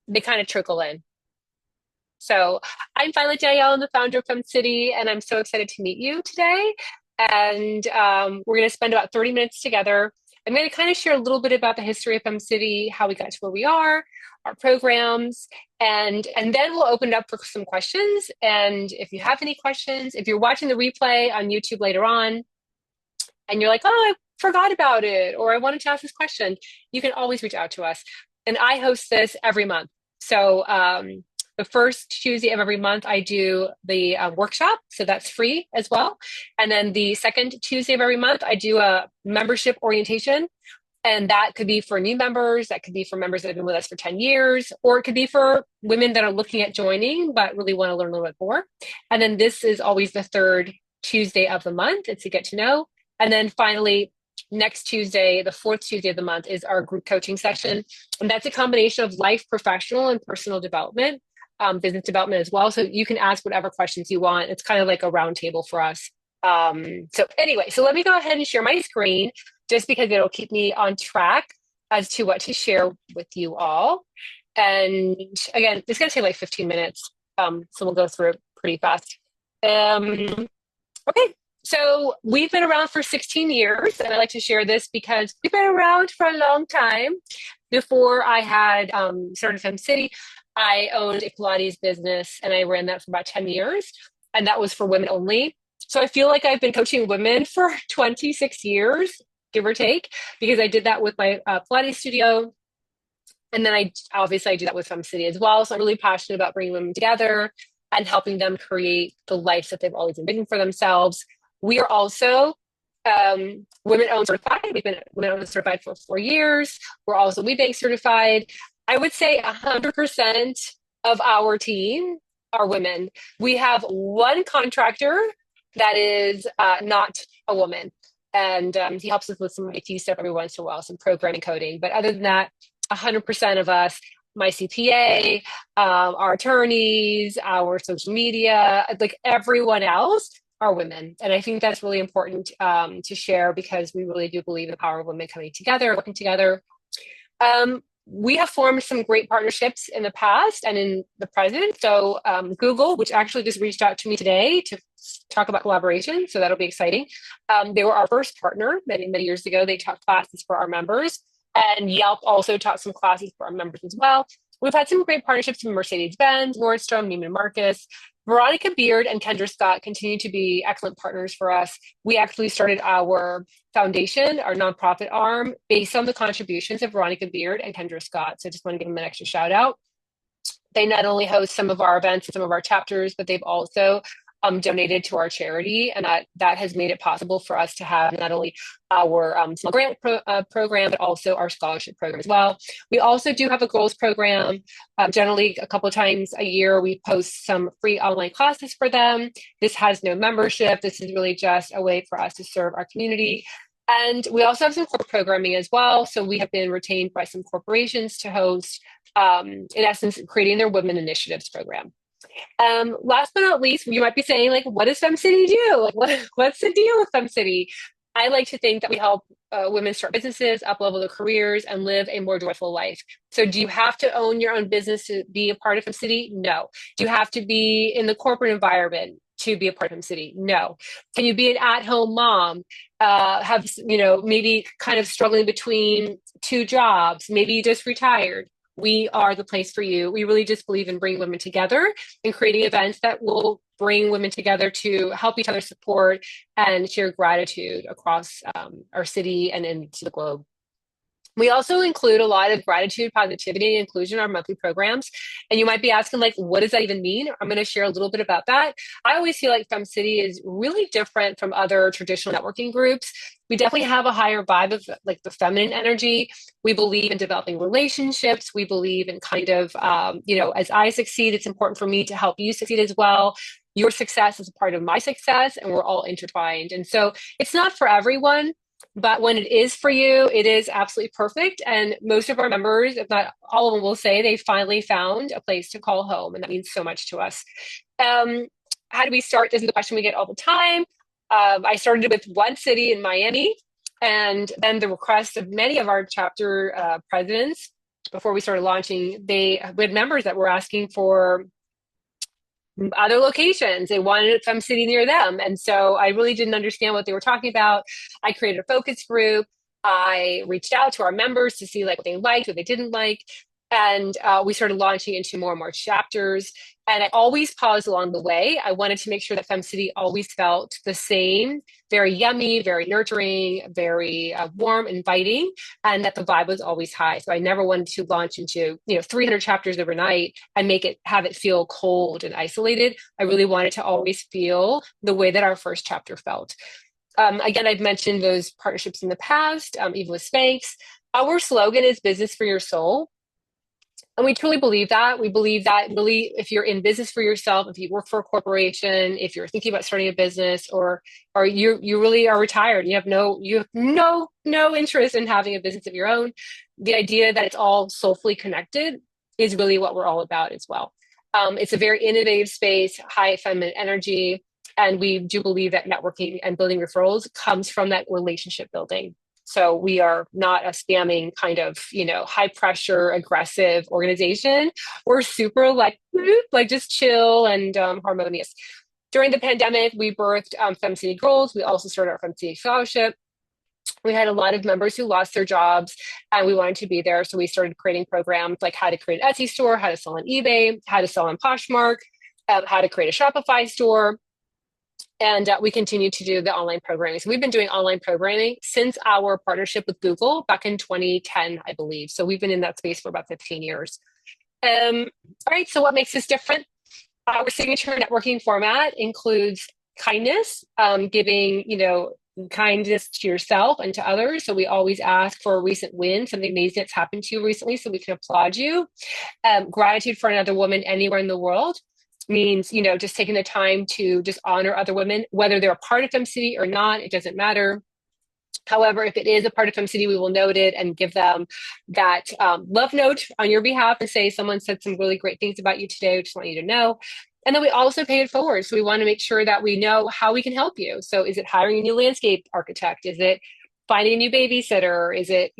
they kind of trickle in. So I'm Violet Danielle, I'm the founder of FemCity, and I'm so excited to meet you today. And we're going to spend about 30 minutes together. I'm going to kind of share a little bit about the history of FemCity, how we got to where we are, our programs, and then we'll open it up for some questions. And if you have any questions, if you're watching the replay on YouTube later on, and you're like, oh, I forgot about it, or I wanted to ask this question, you can always reach out to us. And I host this every month. So the first Tuesday of every month, I do the workshop. So that's free as well. And then the second Tuesday of every month, I do a membership orientation. And that could be for new members, that could be for members that have been with us for 10 years, or it could be for women that are looking at joining but really want to learn a little bit more. And then this is always the third Tuesday of the month. It's a get to know. And then finally, next Tuesday, the fourth Tuesday of the month, is our group coaching session. And that's a combination of life, professional, and personal development, business development as well. So you can ask whatever questions you want. It's kind of like a round table for us. So anyway, so let me go ahead and share my screen just because it'll keep me on track as to what to share with you all. And again, it's going to take like 15 minutes. So we'll go through it pretty fast. Okay. So we've been around for 16 years, and I like to share this because we've been around for a long time. Before I had started FemCity, I owned a Pilates business, and I ran that for about 10 years, and that was for women only. So I feel like I've been coaching women for 26 years, give or take, because I did that with my Pilates studio. And then I do that with FemCity as well. So I'm really passionate about bringing women together and helping them create the life that they've always envisioned for themselves. We are also women-owned certified. We've been women-owned certified for 4 years. We're also WeBank certified. I would say 100% of our team are women. We have one contractor that is not a woman. And he helps us with some IT stuff every once in a while, some programming coding. But other than that, 100% of us, my CPA, our attorneys, our social media, like everyone else are women. And I think that's really important to share because we really do believe in the power of women coming together, working together. We have formed some great partnerships in the past and in the present. So Google, which actually just reached out to me today to talk about collaboration. So that'll be exciting. They were our first partner many, many years ago. They taught classes for our members. And Yelp also taught some classes for our members as well. We've had some great partnerships with Mercedes-Benz, Nordstrom, Neiman Marcus. Veronica Beard and Kendra Scott continue to be excellent partners for us. We actually started our foundation, our nonprofit arm, based on the contributions of Veronica Beard and Kendra Scott. So I just want to give them an extra shout out. They not only host some of our events and some of our chapters, but they've also donated to our charity, and that has made it possible for us to have not only our small grant program, but also our scholarship program as well. We also do have a girls program. Generally, a couple of times a year, we post some free online classes for them. This has no membership. This is really just a way for us to serve our community. And we also have some corporate programming as well. So we have been retained by some corporations to host, in essence, creating their Women Initiatives program. Last but not least, you might be saying, like, what does FemCity do? Like, what's the deal with FemCity? I like to think that we help women start businesses, up-level their careers, and live a more joyful life. So do you have to own your own business to be a part of FemCity? No. Do you have to be in the corporate environment to be a part of FemCity? No. Can you be an at-home mom? Have, maybe kind of struggling between two jobs, maybe you just retired? We are the place for you. We really just believe in bringing women together and creating events that will bring women together to help each other support and share gratitude across our city and into the globe. We also include a lot of gratitude, positivity, and inclusion in our monthly programs. And you might be asking, like, what does that even mean? I'm going to share a little bit about that. I always feel like FemCity is really different from other traditional networking groups. We definitely have a higher vibe of like the feminine energy. We believe in developing relationships. We believe in kind of, as I succeed, it's important for me to help you succeed as well. Your success is a part of my success, and we're all intertwined. And so it's not for everyone. But when it is for you, it is absolutely perfect. And most of our members, if not all of them, will say they finally found a place to call home. And that means so much to us. How do we start? This is the question we get all the time. I started with one city in Miami, and then the request of many of our chapter presidents before we started launching, we had members that were asking for other locations. They wanted FemCity near them. And so I really didn't understand what they were talking about. I created a focus group. I reached out to our members to see like what they liked, what they didn't like. And we started launching into more and more chapters. And I always paused along the way. I wanted to make sure that FemCity always felt the same, very yummy, very nurturing, very warm, inviting, and that the vibe was always high. So I never wanted to launch into 300 chapters overnight and have it feel cold and isolated. I really wanted to always feel the way that our first chapter felt. Again, I've mentioned those partnerships in the past, even with Spanx. Our slogan is business for your soul. And we truly believe that. We believe that really, if you're in business for yourself, if you work for a corporation, if you're thinking about starting a business, or you really are retired, you have no interest in having a business of your own, the idea that it's all soulfully connected is really what we're all about as well. It's a very innovative space, high feminine energy, and we do believe that networking and building referrals comes from that relationship building. So we are not a spamming kind of, high pressure, aggressive organization. We're super like just chill and harmonious. During the pandemic, we birthed FemCity Girls. We also started our FemCity Fellowship. We had a lot of members who lost their jobs and we wanted to be there. So we started creating programs like how to create an Etsy store, how to sell on eBay, how to sell on Poshmark, how to create a Shopify store. And we continue to do the online programming. So we've been doing online programming since our partnership with Google back in 2010, I believe. So we've been in that space for about 15 years. All right, so what makes us different? Our signature networking format includes kindness, giving, kindness to yourself and to others. So we always ask for a recent win, something amazing that's happened to you recently, so we can applaud you. Gratitude for another woman anywhere in the world means, just taking the time to just honor other women, whether they're a part of FemCity or not, it doesn't matter. However, if it is a part of FemCity, we will note it and give them that love note on your behalf and say, someone said some really great things about you today. We just want you to know. And then we also pay it forward. So we want to make sure that we know how we can help you. So is it hiring a new landscape architect? Is it finding a new babysitter? Is it,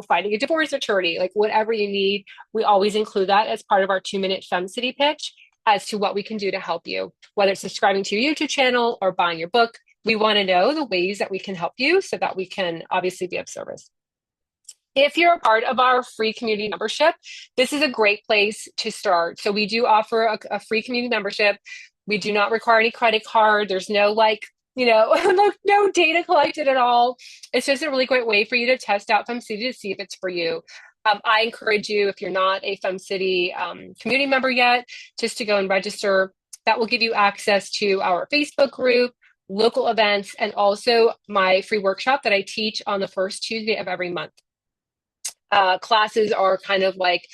finding a divorce attorney? Like whatever you need, we always include that as part of our 2-minute FemCity pitch as to what we can do to help you, whether it's subscribing to your YouTube channel or buying your book. We want to know the ways that we can help you so that we can obviously be of service. If you're a part of our free community membership, this is a great place to start. So we do offer a free community membership. We do not require any credit card. There's no no data collected at all. It's just a really great way for you to test out FemCity to see if it's for you. I encourage you, if you're not a FemCity community member yet, just to go and register. That will give you access to our Facebook group, local events, and also my free workshop that I teach on the first Tuesday of every month. Classes are kind of like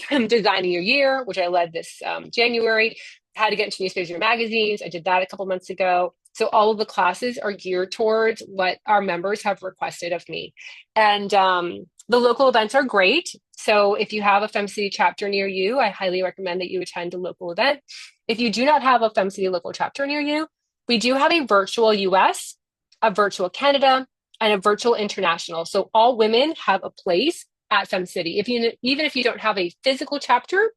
designing your year, which I led this January, how to get into newspapers and magazines. I did that a couple months ago. So all of the classes are geared towards what our members have requested of me. And the local events are great. So if you have a FemCity chapter near you, I highly recommend that you attend a local event. If you do not have a FemCity local chapter near you, we do have a virtual US, a virtual Canada, and a virtual international. So all women have a place at FemCity. Even if you don't have a physical chapter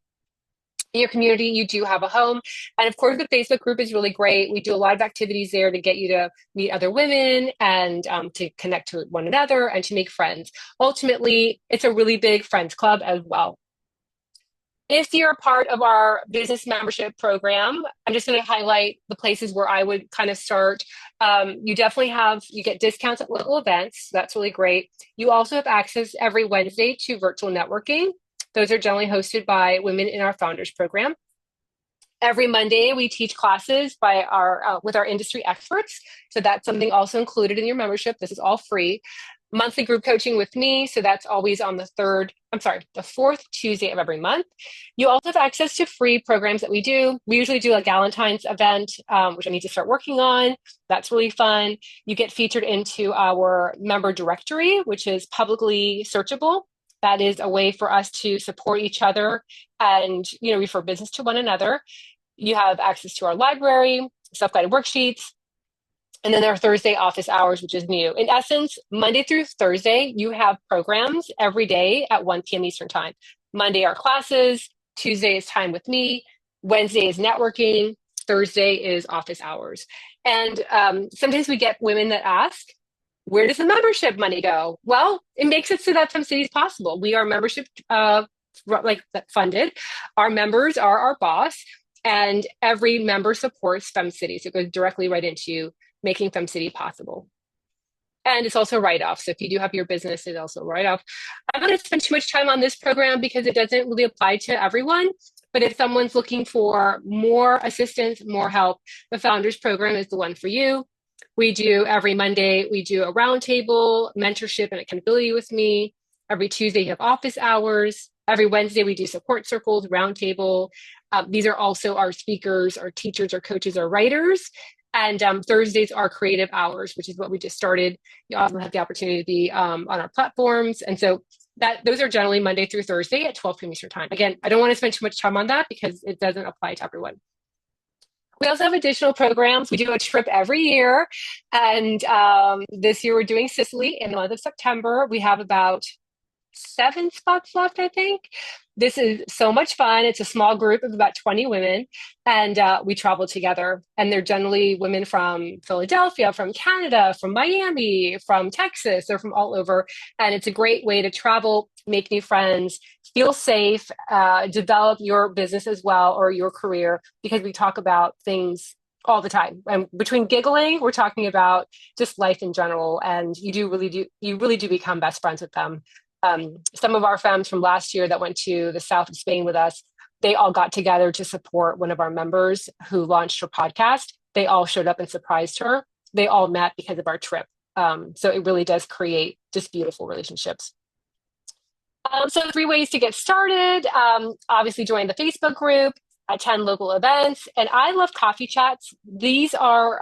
in your community, you do have a home. And of course, the Facebook group is really great. We do a lot of activities there to get you to meet other women and to connect to one another and to make friends. Ultimately, it's a really big friends club as well. If you're a part of our business membership program, I'm just going to highlight the places where I would kind of start. You get discounts at local events. So that's really great. You also have access every Wednesday to virtual networking. Those are generally hosted by women in our founders program. Every Monday, we teach classes with our industry experts. So that's something also included in your membership. This is all free. Monthly group coaching with me. So that's always on the fourth Tuesday of every month. You also have access to free programs that we do. We usually do a Galentine's event, which I need to start working on. That's really fun. You get featured into our member directory, which is publicly searchable. That is a way for us to support each other and, refer business to one another. You have access to our library, self-guided worksheets, And then there are Thursday office hours, which is new. In essence, Monday through Thursday, you have programs every day at 1 p.m. Eastern Time. Monday are classes, Tuesday is time with me, Wednesday is networking, Thursday is office hours. And sometimes we get women that ask, where does the membership money go? Well, it makes it so that FemCity is possible. We are membership like funded. Our members are our boss, and every member supports FemCity. So it goes directly right into making FemCity possible. And it's also write-off. So if you do have your business, it's also write-off. I'm not going to spend too much time on this program because it doesn't really apply to everyone. But if someone's looking for more assistance, more help, the Founders Program is the one for you. We do every Monday, we do a roundtable, mentorship and accountability with me. Every Tuesday, you have office hours. Every Wednesday, we do support circles, roundtable. These are also our speakers, our teachers, our coaches, our writers. And Thursdays are creative hours, which is what we just started. You also have the opportunity to be on our platforms. And so those are generally Monday through Thursday at 12 p.m. Eastern Time. Again, I don't want to spend too much time on that because it doesn't apply to everyone. We also have additional programs. We do a trip every year. And this year we're doing Sicily in the month of September. We have about 7 spots left, I think. This is so much fun. It's a small group of about 20 women, and we travel together. And they're generally women from Philadelphia, from Canada, from Miami, from Texas. They're from all over. And it's a great way to travel, make new friends, feel safe, develop your business as well or your career, because we talk about things all the time. And between giggling, we're talking about just life in general. And you really do become best friends with them. Some of our femmes from last year that went to the south of Spain with us, they all got together to support one of our members who launched her podcast. They all showed up and surprised her. They all met because of our trip. So it really does create just beautiful relationships. So 3 ways to get started. Obviously join the Facebook group, attend local events, and I love coffee chats. These are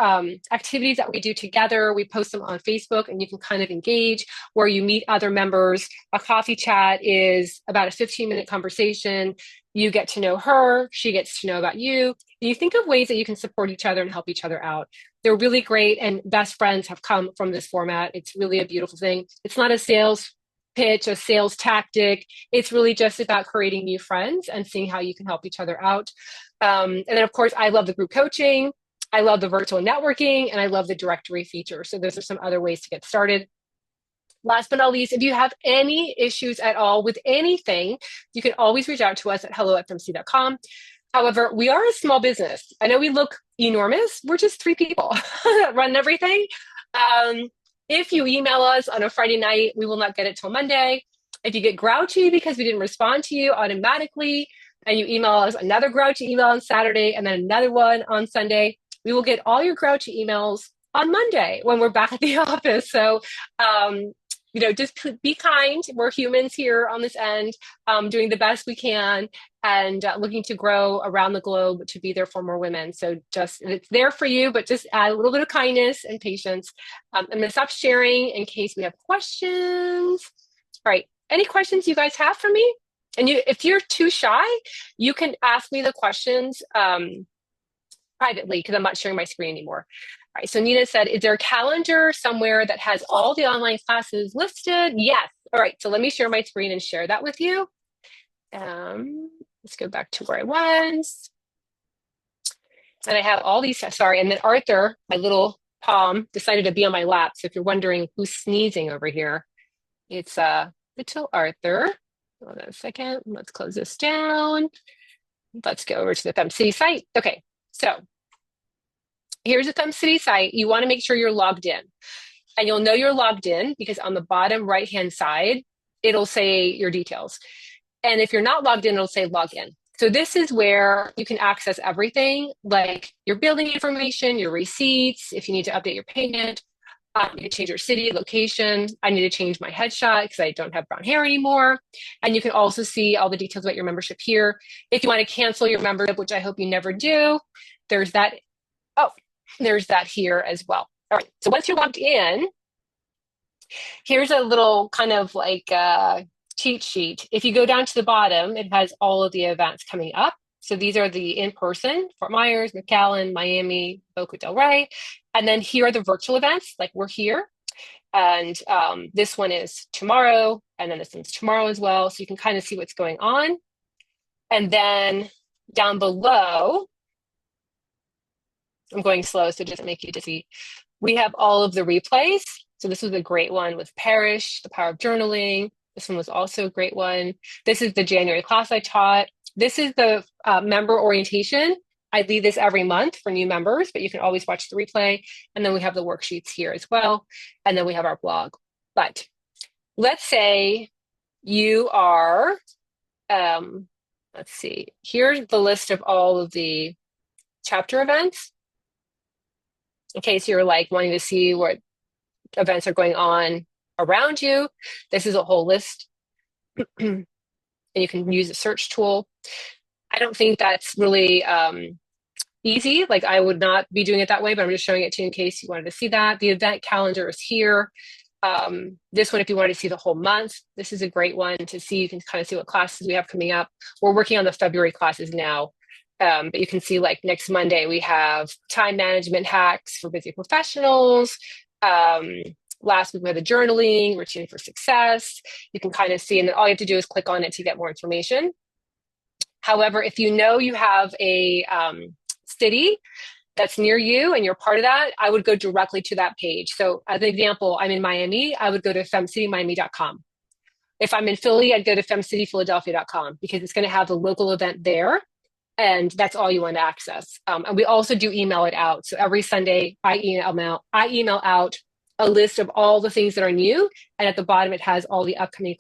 activities that we do together. We post them on Facebook and you can kind of engage where you meet other members. A coffee chat is about a 15-minute conversation. You get to know her, she gets to know about you. You think of ways that you can support each other and help each other out. They're really great, and best friends have come from this format. It's really a beautiful thing. It's not a sales pitch, a sales tactic. It's really just about creating new friends and seeing how you can help each other out. And then, of course, I love the group coaching. I love the virtual networking, and I love the directory feature. So those are some other ways to get started. Last but not least, if you have any issues at all with anything, you can always reach out to us at hello@femcity.com. However, we are a small business. I know we look enormous. We're just 3 people that run everything. If you email us on a Friday night, we will not get it till Monday. If you get grouchy because we didn't respond to you automatically, and you email us another grouchy email on Saturday and then another one on Sunday, we will get all your grouchy emails on Monday when we're back at the office. So, just be kind. We're humans here on this end, doing the best we can and looking to grow around the globe to be there for more women. So it's there for you, but just add a little bit of kindness and patience. I'm going to stop sharing in case we have questions. All right. Any questions you guys have for me? And if you're too shy, you can ask me the questions privately because I'm not sharing my screen anymore. All right, so Nina said, is there a calendar somewhere that has all the online classes listed? Yes. All right, so let me share my screen and share that with you. Let's go back to where I was. And I have all these, sorry, and then Arthur, my little palm, decided to be on my lap. So if you're wondering who's sneezing over here, it's little Arthur. Hold on a second, let's close this down. Let's go over to the FemCity site. Okay, so here's the FemCity site. You want to make sure you're logged in. And you'll know you're logged in because on the bottom right-hand side, it'll say your details. And if you're not logged in, it'll say log in. So this is where you can access everything like your billing information, your receipts, if you need to update your payment, you can change your city, location. I need to change my headshot because I don't have brown hair anymore. And you can also see all the details about your membership here. If you want to cancel your membership, which I hope you never do, there's that. Oh, there's that here as well. All right, so once you're logged in, here's a little kind of like cheat sheet. If you go down to the bottom, it has all of the events coming up. So these are the in-person, Fort Myers, McAllen, Miami, Boca del Rey. And then here are the virtual events, like we're here. And this one is tomorrow, and then this one's tomorrow as well. So you can kind of see what's going on. And then down below, I'm going slow, so it doesn't make you dizzy. We have all of the replays. So this was a great one with Parrish, The Power of Journaling. This one was also a great one. This is the January class I taught. This is the member orientation. I leave this every month for new members, but you can always watch the replay. And then we have the worksheets here as well. And then we have our blog. But let's say you are, let's see, here's the list of all of the chapter events. In case you're like wanting to see what events are going on around you, this is a whole list. And you can use a search tool. I don't think that's really easy. Like I would not be doing it that way, but I'm just showing it to you in case you wanted to see that. The event calendar is here. This one, if you wanted to see the whole month, this is a great one to see. You can kind of see what classes we have coming up. We're working on the February classes now. But you can see like next Monday, we have time management hacks for busy professionals. Last week we had the journaling, routine for success. You can kind of see, and then all you have to do is click on it to get more information. However, if you know you have a city that's near you and you're part of that, I would go directly to that page. So as an example, I'm in Miami, I would go to femcitymiami.com. If I'm in Philly, I'd go to femcityphiladelphia.com because it's going to have the local event there. And that's all you want to access. And we also do email it out. So every Sunday, I email out a list of all the things that are new. And at the bottom, it has all the upcoming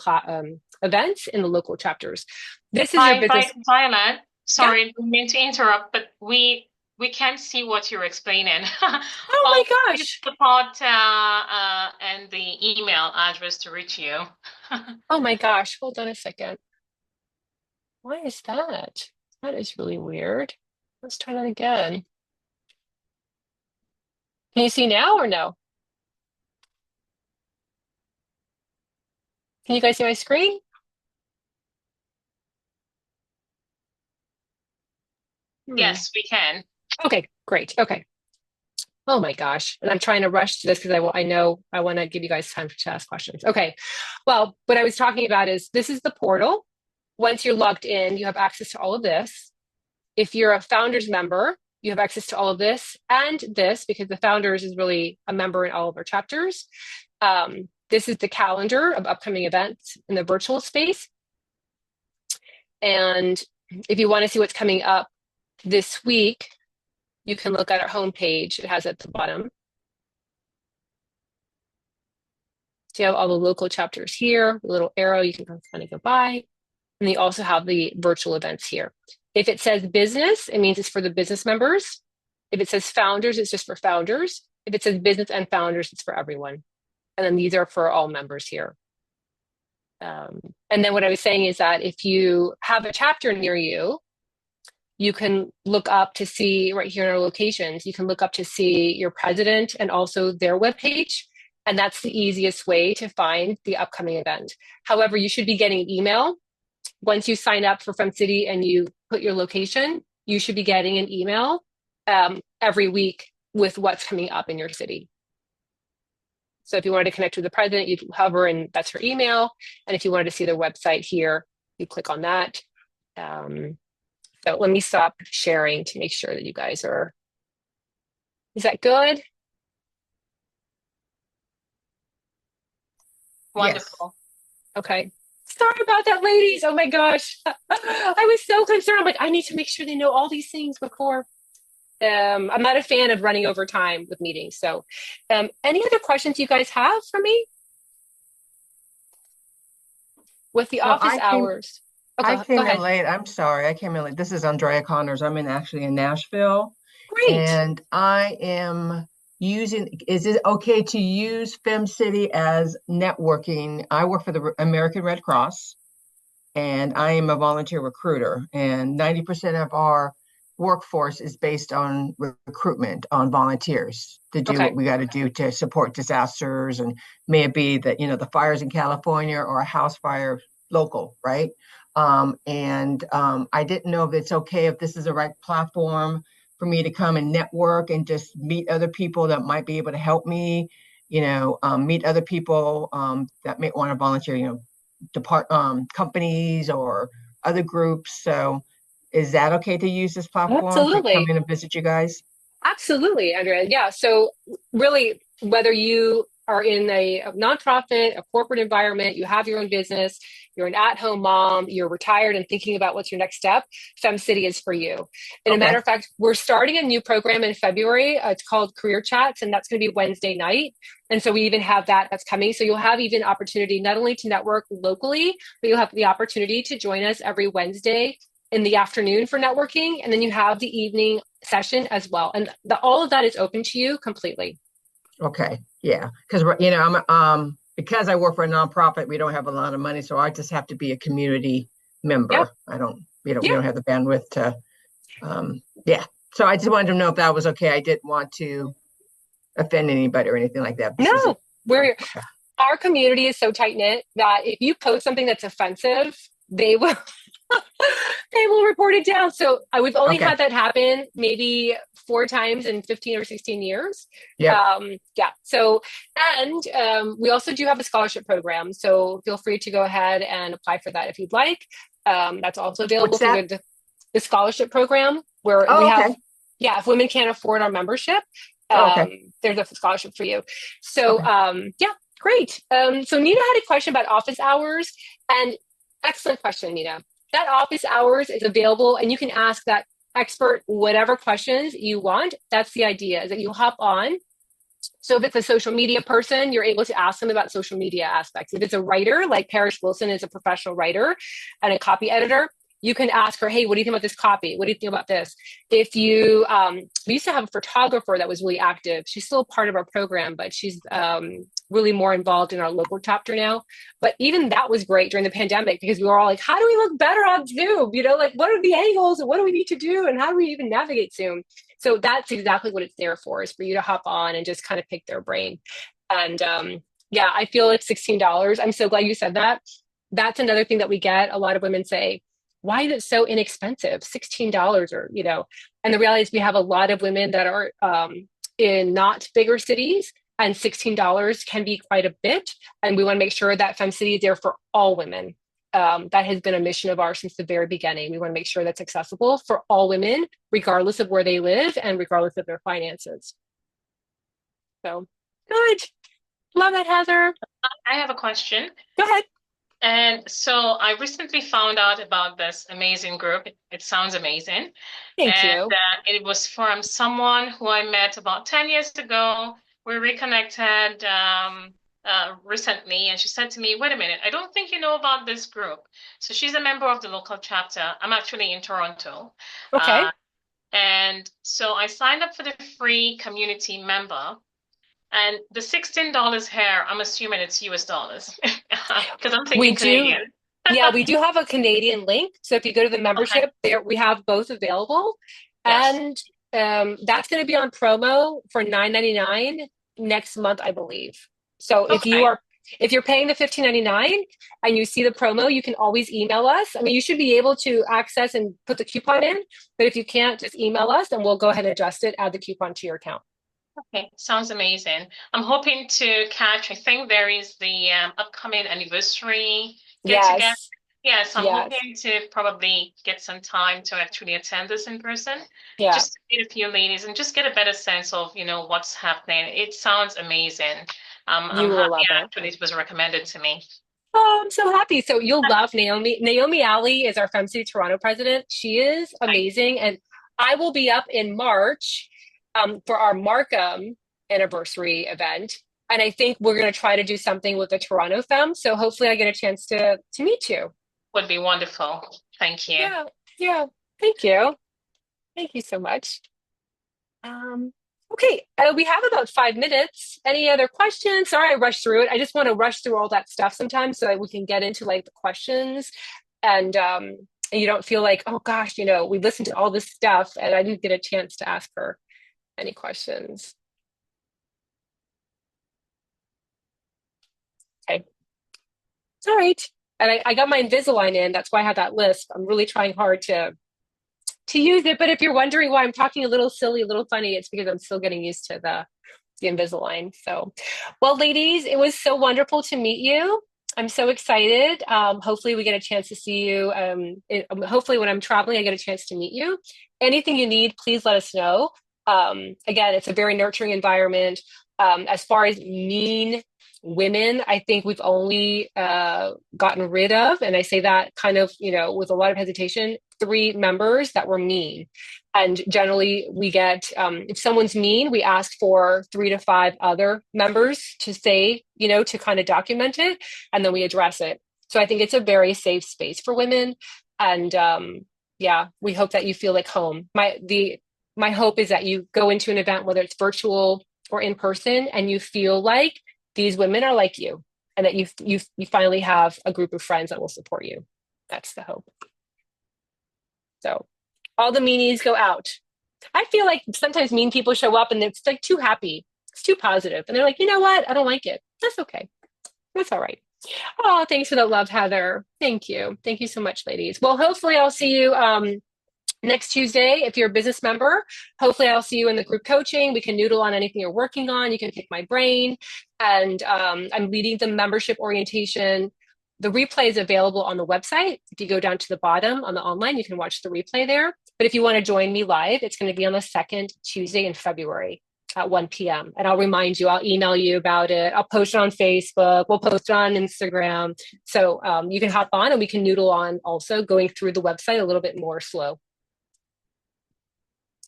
events in the local chapters. This is your business. Violet, sorry, I didn't mean to interrupt, but we can't see what you're explaining. Oh my gosh. The pod and the email address to reach you. Oh my gosh. Hold on a second. Why is that? That is really weird. Let's try that again. Can you see now or no? Can you guys see my screen? Yes, we can. Okay, great. Okay. Oh my gosh. And I'm trying to rush to this because I know I want to give you guys time to ask questions. Okay. Well, what I was talking about is this is the portal. Once you're logged in, you have access to all of this. If you're a founders member, you have access to all of this and this because the founders is really a member in all of our chapters. This is the calendar of upcoming events in the virtual space. And if you want to see what's coming up this week, you can look at our homepage. It has it at the bottom. So you have all the local chapters here, the little arrow you can kind of go by. And you also have the virtual events here. If it says business, it means it's for the business members. If it says founders, it's just for founders. If it says business and founders, it's for everyone. And then these are for all members here. And then what I was saying is that if you have a chapter near you, you can look up to see right here in our locations, you can look up to see your president and also their webpage. And that's the easiest way to find the upcoming event. However, you should be getting an email. Once you sign up for FemCity and you put your location, you should be getting an email every week with what's coming up in your city. So if you wanted to connect with the president, you hover and that's her email. And if you wanted to see their website here, you click on that. So let me stop sharing to make sure that you guys are, is that good? Wonderful. Yes. Okay. Sorry about that, ladies. Oh my gosh. I was so concerned. I'm like, I need to make sure they know all these things before. I'm not a fan of running over time with meetings. So any other questions you guys have for me? With the office hours. Okay, I came in late. I'm sorry. I came in late. This is Andrea Connors. I'm actually in Nashville. Great. And I am using, is it okay to use FemCity as networking? I work for the American Red Cross and I am a volunteer recruiter. And 90% of our workforce is based on recruitment, on volunteers to do what we got to do to support disasters. And may it be that, the fires in California or a house fire local, right? I didn't know if it's okay if this is the right platform for me to come and network and just meet other people that might be able to help me, meet other people that may want to volunteer, companies or other groups. So is that okay to use this platform to come Absolutely. in and visit you guys? Absolutely, Andrea. Yeah. So really, whether you are in a nonprofit, a corporate environment, you have your own business, you're an at-home mom, you're retired and thinking about what's your next step, FemCity is for you. And a matter Okay. of fact, we're starting a new program in February. It's called Career Chats, and that's going to be Wednesday night. And so we even have that's coming. So you'll have even opportunity not only to network locally, but you'll have the opportunity to join us every Wednesday in the afternoon for networking, and then you have the evening session as well. And all of that is open to you completely. Okay. Yeah. Because because I work for a nonprofit, we don't have a lot of money, so I just have to be a community Yep. member. I don't, we Yeah. don't have the bandwidth to, yeah. So I just wanted to know if that was okay. I didn't want to offend anybody or anything like that. This is No, it. we're Okay. our community is so tight knit that if you post something that's offensive, they will they will report it down. So we've only Okay. had that happen maybe 4 times in 15 or 16 years. Yep. Yeah. So, and we also do have a scholarship program. So feel free to go ahead and apply for that if you'd like. That's also available What's if you that? go to the scholarship program where we Oh, have, okay. yeah, if women can't afford our membership, Oh, okay. there's a scholarship for you. So, Okay. yeah, great. So Nina had a question about office hours, and excellent question, Nina. That office hours is available, and you can ask that expert whatever questions you want. That's the idea, is that you hop on. So if it's a social media person, you're able to ask them about social media aspects. If it's a writer, like Parrish Wilson is a professional writer and a copy editor, you can ask her, hey, what do you think about this copy? What do you think about this? If you, we used to have a photographer that was really active. She's still part of our program, but she's really more involved in our local chapter now. But even that was great during the pandemic because we were all like, how do we look better on Zoom? Like what are the angles and what do we need to do? And how do we even navigate Zoom? So that's exactly what it's there for, is for you to hop on and just kind of pick their brain. And yeah, I feel it's $16. I'm so glad you said that. That's another thing that we get. A lot of women say, why is it so inexpensive? $16 and the reality is we have a lot of women that are in not bigger cities, and $16 can be quite a bit. And we want to make sure that FemCity is there for all women. That has been a mission of ours since the very beginning. We want to make sure that's accessible for all women, regardless of where they live and regardless of their finances. So good. Love that, Heather. I have a question. Go ahead. And so I recently found out about this amazing group. It sounds amazing. Thank And you. it was from someone who I met about 10 years ago. We reconnected recently, and she said to me, wait a minute, I don't think you know about this group. So she's a member of the local chapter. I'm actually in Toronto. Okay. And so I signed up for the free community member. And the $16 here, I'm assuming it's US dollars because I'm We thinking do. Canadian. Yeah, we do have a Canadian link. So if you go to the Okay. membership, there we have both available. Yes. And that's going to be on promo for $9.99 next month, I believe. So Okay. if you're paying the $15.99 and you see the promo, you can always email us. I mean, you should be able to access and put the coupon in, but if you can't, just email us and we'll go ahead and adjust it, add the coupon to your account. Okay. Sounds amazing. I'm hoping to catch, I think there is the upcoming anniversary get together. Yes. Yes, I'm Yes. hoping to probably get some time to actually attend this in person, Yeah. just to meet a few ladies and just get a better sense of, what's happening. It sounds amazing. I'm You will happy love it. actually it was recommended to me. Oh, I'm so happy. So you'll love Naomi. Naomi Alley is our FemCity Toronto president. She is amazing. And I will be up in March for our Markham anniversary event. And I think we're going to try to do something with the Toronto Fem. So hopefully I get a chance to meet you. Would be wonderful. Thank you. Yeah. Yeah. Thank you. Thank you so much. Okay, we have about 5 minutes. Any other questions? Sorry, I rushed through it. I just want to rush through all that stuff sometimes so that we can get into like the questions, and you don't feel like, oh gosh, we listened to all this stuff and I didn't get a chance to ask her any questions. Okay. All right. And I got my Invisalign in. That's why I have that list. I'm really trying hard to use it. But if you're wondering why I'm talking a little silly, a little funny, it's because I'm still getting used to the Invisalign. So, well, ladies, it was so wonderful to meet you. I'm so excited. Hopefully, we get a chance to see you. Hopefully, when I'm traveling, I get a chance to meet you. Anything you need, please let us know. Again, it's a very nurturing environment. As far as mean women, I think we've only gotten rid of, and I say that kind of, with a lot of hesitation, 3 members that were mean. And generally, we get, if someone's mean, we ask for 3 to 5 other members to say, to kind of document it, and then we address it. So I think it's a very safe space for women. And yeah, we hope that you feel like home. My hope is that you go into an event, whether it's virtual or in person, and you feel like these women are like you, and that you finally have a group of friends that will support you. That's the hope. So all the meanies go out. I feel like sometimes mean people show up and it's like too happy. It's too positive. And they're like, you know what? I don't like it. That's okay. That's all right. Oh, thanks for the love, Heather. Thank you. Thank you so much, ladies. Well, hopefully I'll see you next Tuesday. If you're a business member, hopefully I'll see you in the group coaching. We can noodle on anything you're working on. You can pick my brain. And I'm leading the membership orientation. The replay is available on the website. If you go down to the bottom on the online, you can watch the replay there. But if you want to join me live, it's going to be on the 2nd Tuesday in February at 1 p.m. And I'll remind you, I'll email you about it. I'll post it on Facebook. We'll post it on Instagram. So you can hop on and we can noodle on also going through the website a little bit more slow.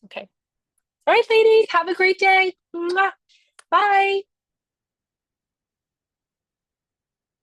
Okay. All right, ladies, have a great day. Bye.